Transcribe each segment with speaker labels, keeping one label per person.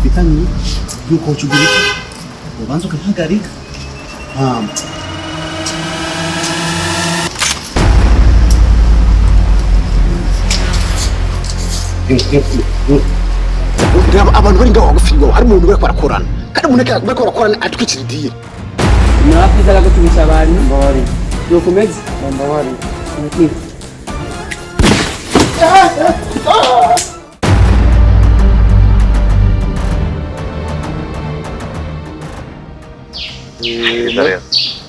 Speaker 1: twumvikanye yuko ucugira iki ubanza ukahagarika
Speaker 2: abantu bari ngaho bagufi ngo hari umuntu bari barakorana kandi umuntu bari barakorana atwikira idire
Speaker 3: mwapiza gakutumisha abantu mbawari dokuments mbawari niki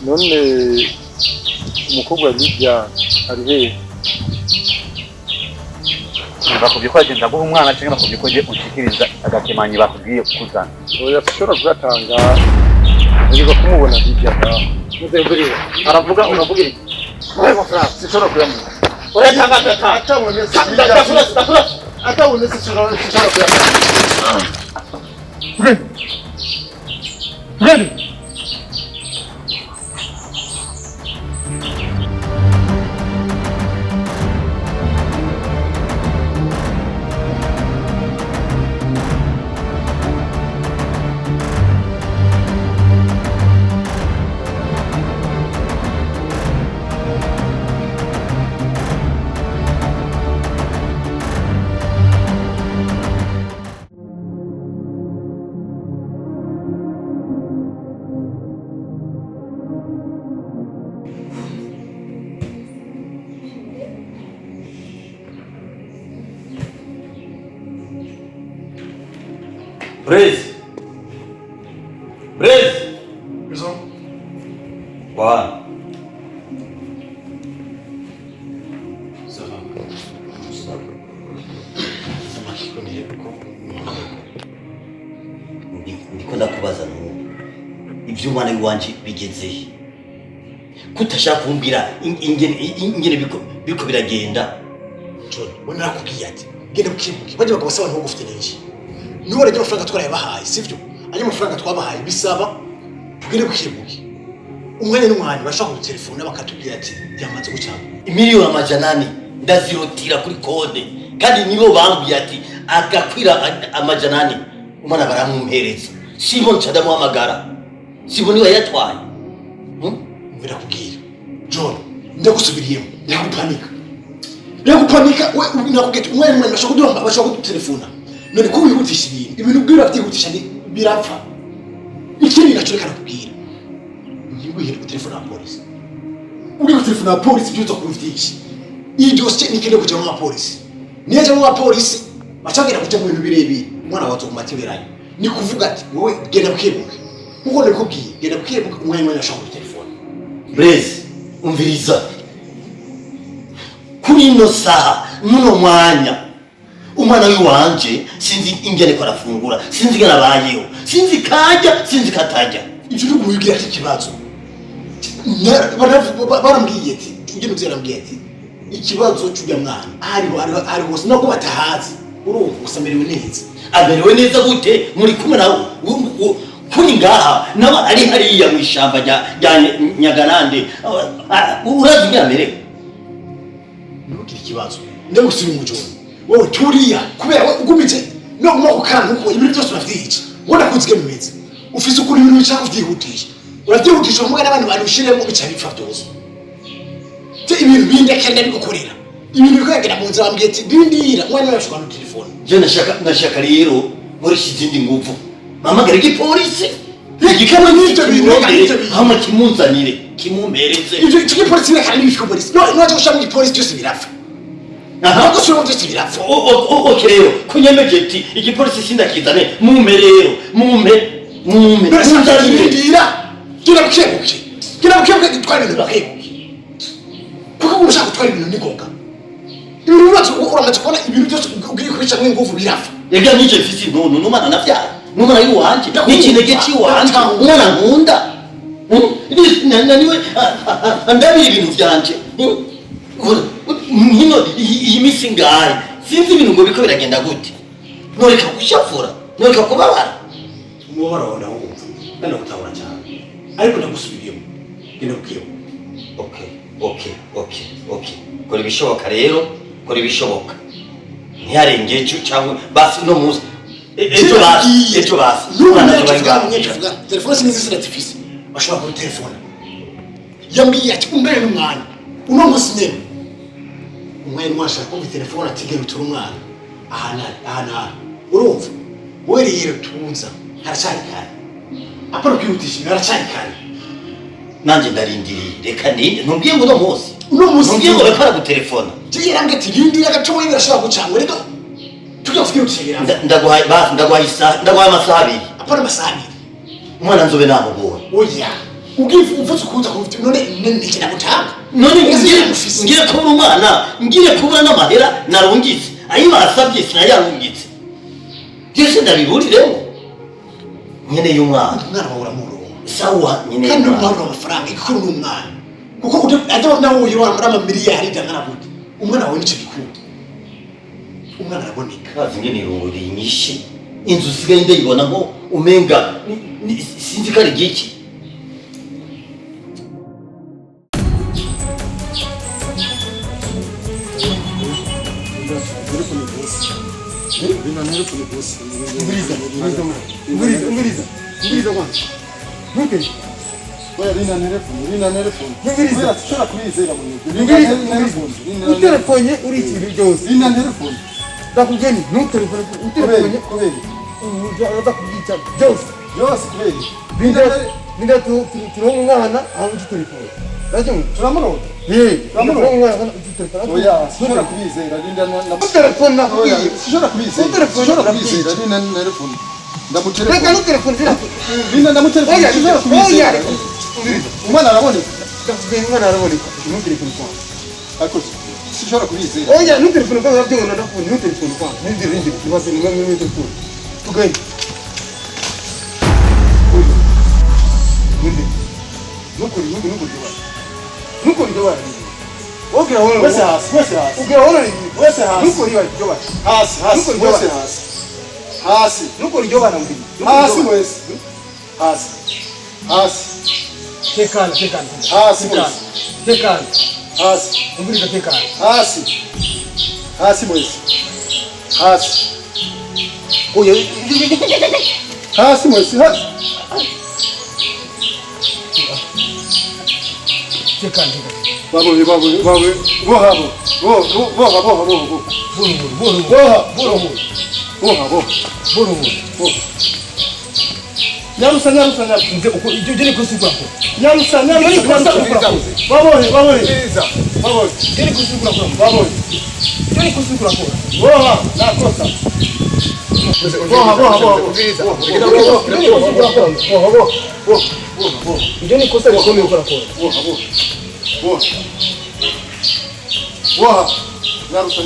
Speaker 4: none umukobwa Lydia ari he
Speaker 1: bakubye ko agenda guha umwana cyangwa bakubye ko je ushikiriza agakemanyi bakubwiye kuzana
Speaker 4: oya sishora kugatanga niba kumubona Lydia muzeburi
Speaker 1: aravuga uravuga iki
Speaker 4: wewe frère sishora kuyamu
Speaker 1: oya tanga
Speaker 4: atabone sishora kuyamu
Speaker 5: Praise.
Speaker 4: Bisous.
Speaker 5: Wow.
Speaker 2: Ça va.
Speaker 5: Ndiko ndakubaza n'ubu ibyo umwana w'iwanje bigezehe kutashaka kumbira ingene biko biragenda
Speaker 2: John bona nakubwiye ati genda bukimuke baje bakabasaba nko gufite n'iki niba rege amafaranga twarayabahaye sivyo anye amafaranga twabahaye bisaba tugende bukimuke umwanya n'umwanya bashaka ku telefone bakatubwira ati byamaze gucanga
Speaker 5: imiliyoni amajanani ndazirotira kuri kode kandi nibo bambwiye ati agakwira amajanani umwana baramumpereza sibo ncadamu amagara sibo niwe yatwaye
Speaker 2: birakubwira John ndagusubiriyemo ndagupanika we nakubwiye umwanya bashaka ku telefone none ko wihutisha ibintu bwira byihutisha birapfa ikindi nacyo reka nakubwira ngiye ku telefone ya polisi uri ku telefone ya polisi byo kuvugisha iyi dosiye nikende kujya mu polisi niyo mu polisi bacagera kujya mu bintu birebire umwana wazo kumateberanye ni kuvuga ati wowe genda bukebuke uko nakubwiye genda bukebuke umwanya ashaka ku telefone
Speaker 5: Blaise umviriza kuri ino saha nuno mwanya umwana w'iwanje sinzi ingene ko arafungura sinzi ingene abayeho sinzi kajya sinzi katajya
Speaker 2: ibyo uri kumubwira iki kibazo barambwiye ati ingene uzerambwiye ati ikibazo cy'uya mwana ari hose nako batahazi urumva gusamerewe neza
Speaker 5: amerewe neza gute muri kumwe nawe kuri ngaha naba ari hariya mu ishamba rya Nyaganande urazi ingene amerewe
Speaker 2: ntugire ikibazo ndagusubira umujoni wowe turiya kubera ugumitse no kukana uko ibintu byose urafite ubona ko uzige mumeze ufise ukuri ibintu bishaka kuvyihutisha uravyihutisha umwe n'abandi bantu ushiremo bica bipfa byose te ibintu bindekenda bigukorera ibintu bikagera mu nzira bambwiye ati ndindira umwana wacu kwa telefone
Speaker 5: je nashaka rero muri izindi nguvu mamagara igipolisi igikamwe n'icyo bintu hamwe kimunzanire kimumpereze
Speaker 2: ibyo igipolisi n'akandi bifikopolisi no cyo mu gipolisi cyose birapfa ntabwo sura byose birapfa
Speaker 5: oke rero kunyemeje ati igipolisi sindakizane mume rero mume
Speaker 2: ndindira gira bukebuke twari ibintu bakebuke kuko ushaka gutwara ibintu nigoga ibintu byose uramaze kubona ibintu byose ugiye kwica nk'inguvu birapfa
Speaker 5: yega nije mfise intuntu n'umwana navyara n'umwana w'iwanje n'ikinege c'iwanje umwana nkunda naniwe andabira ibintu vyanje hino iyi misi ngahe sinzi ibintu ngo biko biragenda gute noreka gushafura noreka kubabara
Speaker 2: umubabaro wawe ndawumva kandi ndawutabura cyane ariko ndagusubiriyemo genda bukebuke
Speaker 5: Okay. Kora ibishoboka rero, kora ibishoboka. Ntiyarengeje cyangwa basi no muzi. ejo basi
Speaker 2: Umwana tuvuga telefone sinzi ziratifise bashobora kuri telefone yambwiye ati umbere n'umwana uno munsi nyene umwana mwashaka kumva telefone atigera utura umwana aha urumva we rero tuza haracari kare apana kwihutisha haracari kare
Speaker 5: nanje ndarindiriye reka ninde ntumbwiye ngo uno munsi ntumbwiye ngo bakara ku telefone
Speaker 2: yarambwiye ati rindira agatomo birashobora gucanga reka tujya kufirutisha
Speaker 5: ndaguhaye amasaha abiri
Speaker 2: apana amasaha abiri
Speaker 5: umwana nzobe namubonye
Speaker 2: oya uvuze ukuza kumva none niki nagutanga
Speaker 5: none ngire kubura umwana ngire kubura n'amahera narungitse ayo basabye sinayarungitse byose ndabiburiremo nkeneye umwana
Speaker 2: wawe uramurongo
Speaker 5: sawa nkeneye
Speaker 2: kandi umwana amafaranga ikuru n'umwana kuko ajya nawe uyibona muri amamiliyari idangana gute umwana wawe nicyo gikuru umwana araboneka
Speaker 5: kazi ngene irunguriye inyinshi inzu sigaye ndayibona nko umenga sinzi kari giki
Speaker 4: Ngiriza kwanza. Ntuke. Oya rina telefone. Ngiriza shora kubizera mu. Ngiriza telefone. Telefone uri ikintu byose. Rina telefone. Ndakugeni telefone kubera. Uza kugica byose. Byose kubera. Ninda turongo umwana aho telefone. Rajyo turamurota. Turamurota umwana telefone. Oya shora kubizera rina na telefone na. Shora kubizera. Shora kubizera rina telefone. Reka no telefone Linda ndamutelefone. Oya. Umwana araboneka. Umwana araboneka. No telefone kwa. Ariko sishora kubizera. Oya no telefone kwa byo na telefone no telefone kwa. Ndiri kibaze ni mwe telefone. Tugaye. Nukuri doba. Ogira wono. Wese hasi. Ogira wono ni. Wese hasi. Nukuri wa doba. Hasi. Wese hasi. Hasi. Nuko ryo bana mbili. Hasi wese. Hasi. Tekana. Hasi wese. Tekana. Hasi. Mbili tekana. Hasi. Hasi wese. Hasi. Oya. Hasi wese. Hasi. Tekana. Babo. Bohabo. Nyarusa. Ujye kusigura ko. Nyarusa. Babone. Ujye kusigura ko. Babone. Ujye kusigura ko. Boha, nakosa. Boha. Ujye kosa rikomeye ukora ko. Boha. Nyarusa.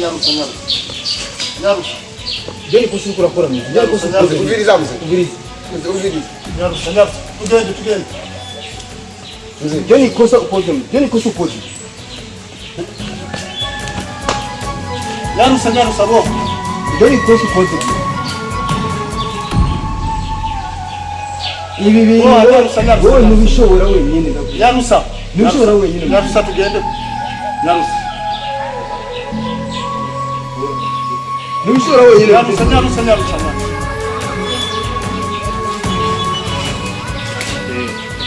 Speaker 4: Jeni kushukura kora mimi. Jeni kushukura. Ubiriza. Nyarusa. Tugende. Jeni kosa upoje. Jeni kosa upoje. Nyarusa bo. Jeni kosa upoje. Ibi wowe nubishobora wenyine ndabwo. Nyarusa. Nubishobora wenyine. Nyarusa tugende. Nyarusa. Nubishobora wenyine. Nyarusa.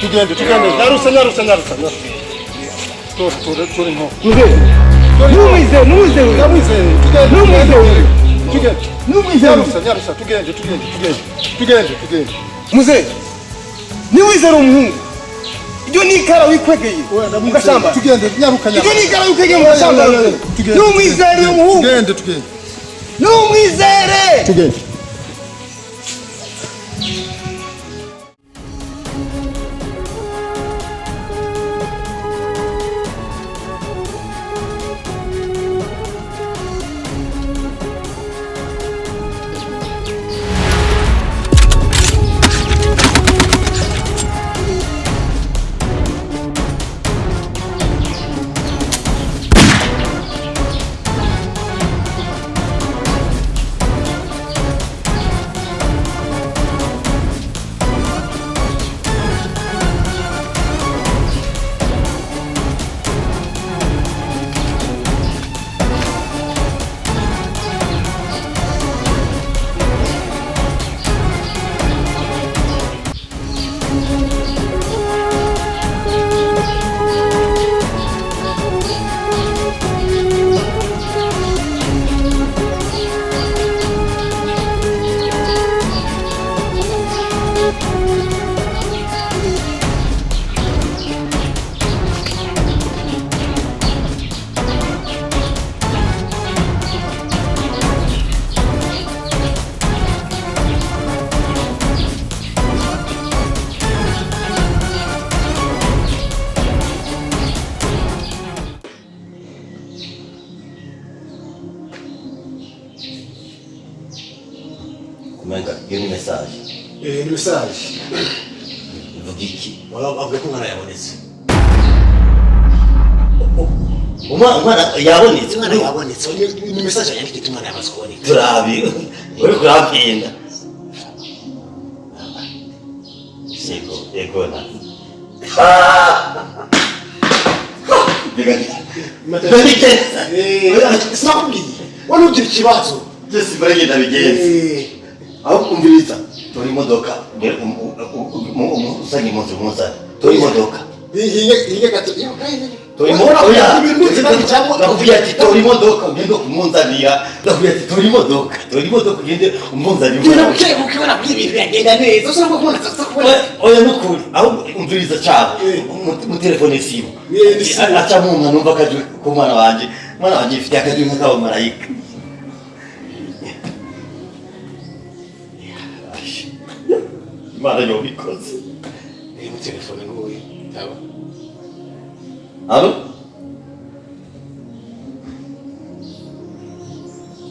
Speaker 4: Tugende. Nyarusa. Tore nko. Numuize. Nyarusa. Tugende. Muze. Niwizera umuhungu. Iyo nikara wikwegeye. Mugashamba. Tugende nyaruka. Iyo nikara wikwegeye mugashamba. Numwizere umuhungu. Tugende. Numwizere. Tugende.
Speaker 5: iyo ni message.
Speaker 2: Ni message.
Speaker 5: Ivuga iki?
Speaker 2: Wala avuga ko umwana yabonetse.
Speaker 5: Umwana yabonetse.
Speaker 2: Umwana yabonetse. Ni message yanditse umwana yamaze kuboneka.
Speaker 5: Turabi. Uri kurapinda. Ego na.
Speaker 2: Sinakubwiye wari ugira ikibazo
Speaker 5: byose baragenda bigenze aho kumviriza tori imodoka usanga impunzi muzana tori imodoka
Speaker 2: hiye gato
Speaker 5: tori imodoka nakubwiye ati tori imodoka ugende kumunzanira nakubwiye ati tori imodoka ugende umunzanira
Speaker 2: ukibona kuri ibintu biragenda neza ushobora kubona
Speaker 5: oya nukuri aho umviriza cyabo mu telefone simu aca mu mwana numva akajwi ku mwana wanje ifite akajwi nk'akabamarayika Imana yobikoze
Speaker 2: mu telefone nguye taba
Speaker 5: Allo?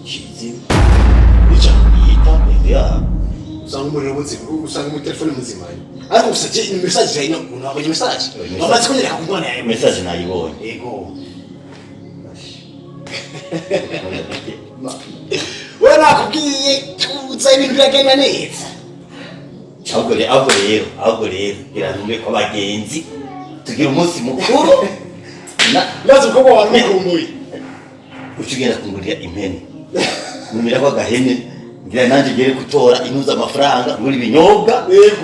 Speaker 5: Chizi.
Speaker 2: Icha
Speaker 5: Yita ya.
Speaker 2: usanga umuriro muzima usanga mu telefone muzima ariko usaje ni message yaino unabonye message amaze kunyereka ku mwana yawe
Speaker 5: Message nayibonye.
Speaker 2: yego wewe nakubwiye tuza ibintu biragenda neza
Speaker 5: ahubwo rero irantumye ko abagenzi tugira umunsi mukuru
Speaker 2: nazo ko wa nukumbuye
Speaker 5: ucugenda kungurira impene numira ko gahene ngira nanje gere gutora inuza amafaranga muri binyobwa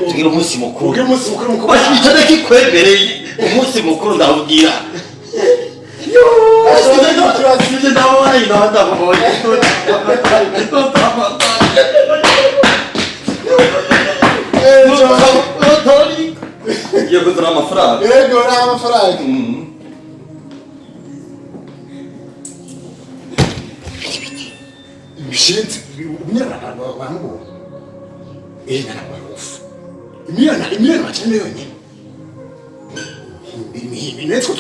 Speaker 5: tugira umunsi mukuru bashitane kikwebereye umunsi mukuru ndabwira Asije ndabona inonda kuboye Yego tuna amafaranga.
Speaker 2: Yego na amafaranga. Bishinze umwana wangu. Na barufu. Imyana macane yonyine. Imihimbi netwo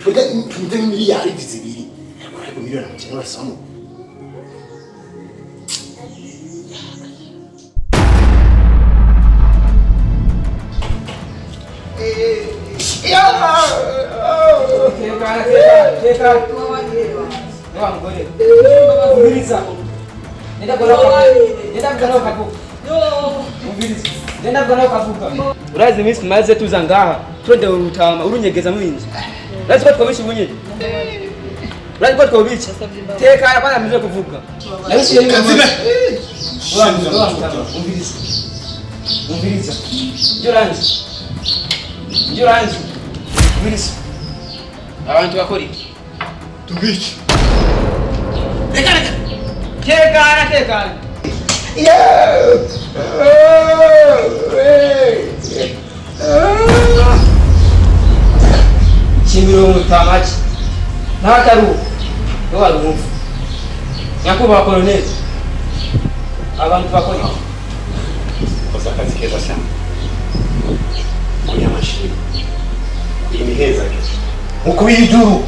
Speaker 2: tujya miliyari zibiri. Ariko miliyoni macane basamu.
Speaker 3: Urazi iminsi tumaze tuza ngaha twende urutama urunyegeza mwinzi urazi ko twobishi bunye urazi ko twobishi teka bana mije kuvuga nabishiye umviriza Njuranzi umviriza abantu bakora iki
Speaker 2: tubici
Speaker 3: tekana Chimiro mutamachi Nataru Wali mufu Nyakuba koloneli Abantu bakora
Speaker 2: kosa kazi keza sana kunya mashini imiheza
Speaker 5: Mukubijuru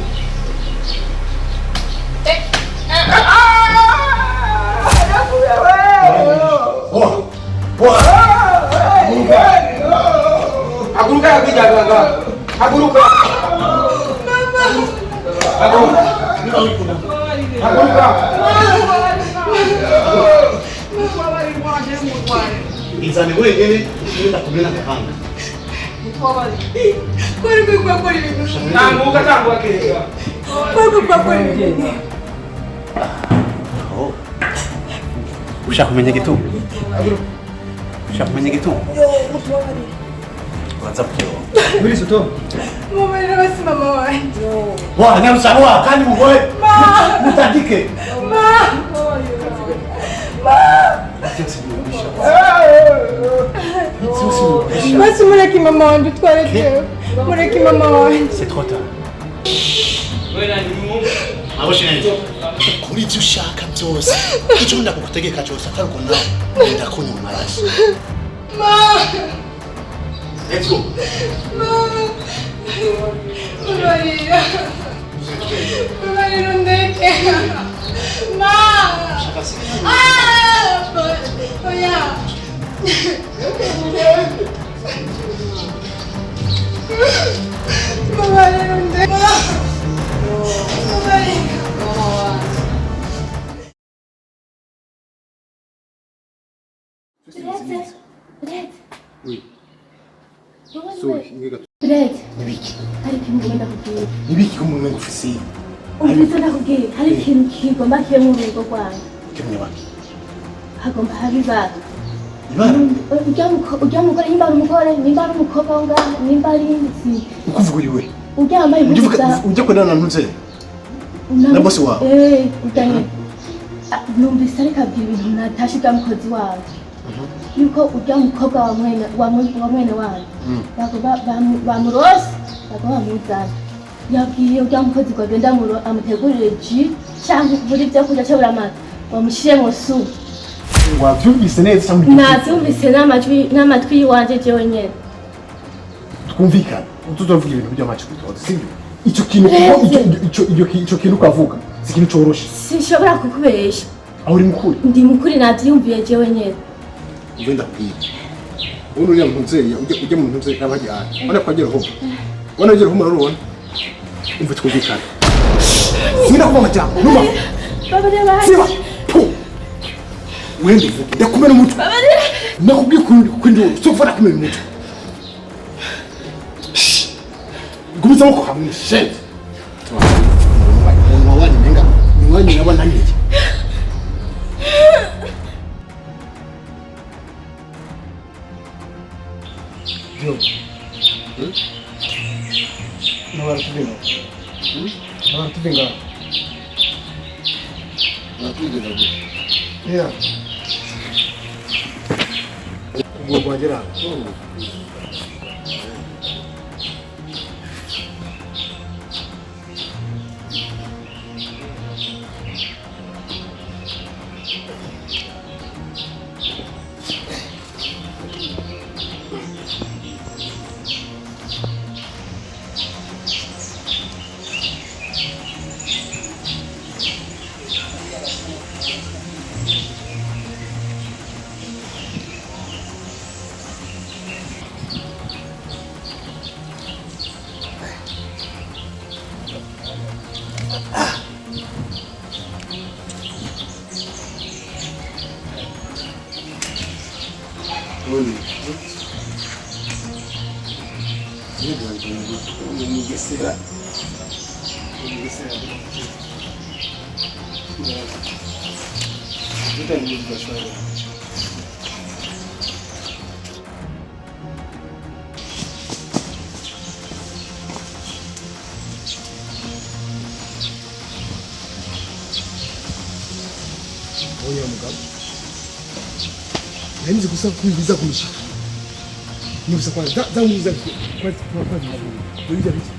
Speaker 3: Haguruka yakijaga haguruka
Speaker 2: izani wenyine ushobora kumena gahanga
Speaker 3: Tanguka kireka
Speaker 2: ushaka kumenya igitugu ushaka kumenya igitugu waza kyo
Speaker 3: Muri soto
Speaker 6: Mama ni basi mama wanjye.
Speaker 2: wa nyarusawa kandi mugore mutandike
Speaker 6: Basi mureke mama wanjye utwarete. Mureke mama wanjye.
Speaker 2: c'est trop tard
Speaker 3: Wena ni Mungu
Speaker 2: abo shinenge kuri ibyo ushaka byose icyo ndakugutegeka cyose ataruko nawe ndakunywa amaraso let's go
Speaker 6: Maria. Maria ndeke. Ma. Ah! Oya. Mbabarira undeke. Mbabarira.
Speaker 2: Oui. Sorry, ngiga.
Speaker 7: Brett,
Speaker 2: Nibiki.
Speaker 7: hari ikintu ngomba kukubwira.
Speaker 2: Nibiki ko umuntu ngufise.
Speaker 7: Umvise ndakubwira, hari ikintu kigomba kibe mu rugo rwanjye.
Speaker 2: Kimwe baki.
Speaker 7: Hagomba haba ibara.
Speaker 2: Ibara.
Speaker 7: Ujya mugore nimba ari umugore, nimba ari umukobwa ngaha, nimba ari indi.
Speaker 2: Ukuvuga uri we.
Speaker 7: Ujya yambaye impuzu za...
Speaker 2: Ujya kwenda na ntuze. Na bosi wawe.
Speaker 7: Ujya numvise ariko abwira ibintu natashe bwa mukozi wawe. Yuko ujya mukobwa wa mwene wanjye. Bamurose, bamuzana. Yabwiye ujya mukozi ngo agenda amutegurire ji cyangwa kugura ibyo kurya cyabura amata. Bamushyire mu supu.
Speaker 2: Wabyumvise neza cyangwa
Speaker 7: nabyumvise n'amatwi yiwanje jewe nyene.
Speaker 2: Twumvikana tuzovuga ibintu by'amacu bitoze sibyo icyo kintu icyo kintu ukavuga si ikintu coroshe
Speaker 7: sinshobora kukubesha
Speaker 2: aho uri mukuri
Speaker 7: ndi mukuri nabyumviye jewe nyene
Speaker 2: ugenda kubwira ubu uriya mpunzeri ujya mu mpunzeri kabajya hano ubona ko agera homo ubona agera homo urabona umva twumvikana sinda kuba amajyamo numa
Speaker 7: babarira
Speaker 2: siba wende vuga ndakumena umutwe
Speaker 7: babarira
Speaker 2: nakubwiye ko ndi wowe sofara kumena umutwe gumiza ko hamwe shit wawani menga niwani naba nanyeje yo nawara tuvenga yeah ubwo bwagera Oya mugabo. Nzi gusa kubiza kumishika. Nibuza kwa ndamuza kwa ndabiri biki.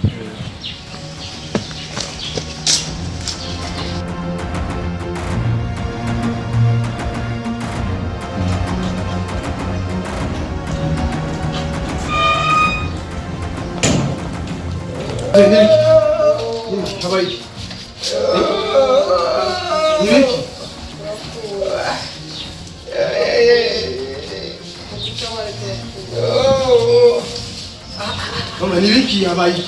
Speaker 2: Nibiki habaye. Nibiki Mama ni wiki habaye.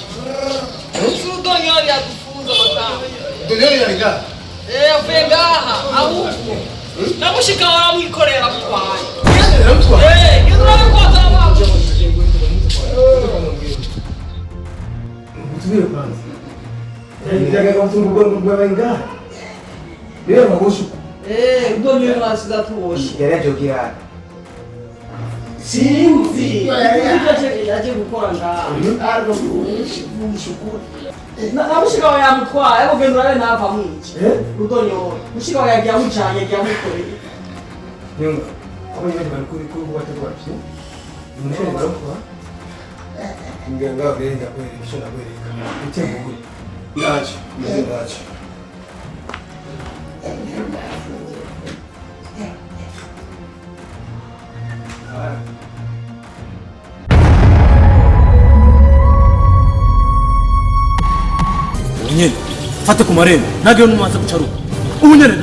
Speaker 8: Sudonyori yadufunza matanga.
Speaker 2: Donyori yariga.
Speaker 8: Vengaha ahubwo. Namushika waramwikorera kutwaye.
Speaker 2: Yaramutwa.
Speaker 8: Yurabe kwata abantu.
Speaker 2: Mutubire kwanza. Njaga kwa mtungu kwa wenga. Leo magosho.
Speaker 8: Udonyori nasiza tuwoshi.
Speaker 3: Gerejo kira.
Speaker 8: Sinzi. Yaje gukora ngaha.
Speaker 2: Argo mushukuru.
Speaker 8: Namushika wayamutwaye ariko genda urabe ntava mwiki. Udonyori. Mushika wayagiye amucanye yagiye amukoreye.
Speaker 3: Nyunga. Abo yari bari kuri kubategura byo. Umusore barokwa. Nganga benda kwereka icyo nagwereka. Itembo.
Speaker 2: Ndaje. Ndaje.
Speaker 9: Unyene fate ku marembo nagire n'umubanza gucaruka ubu nyene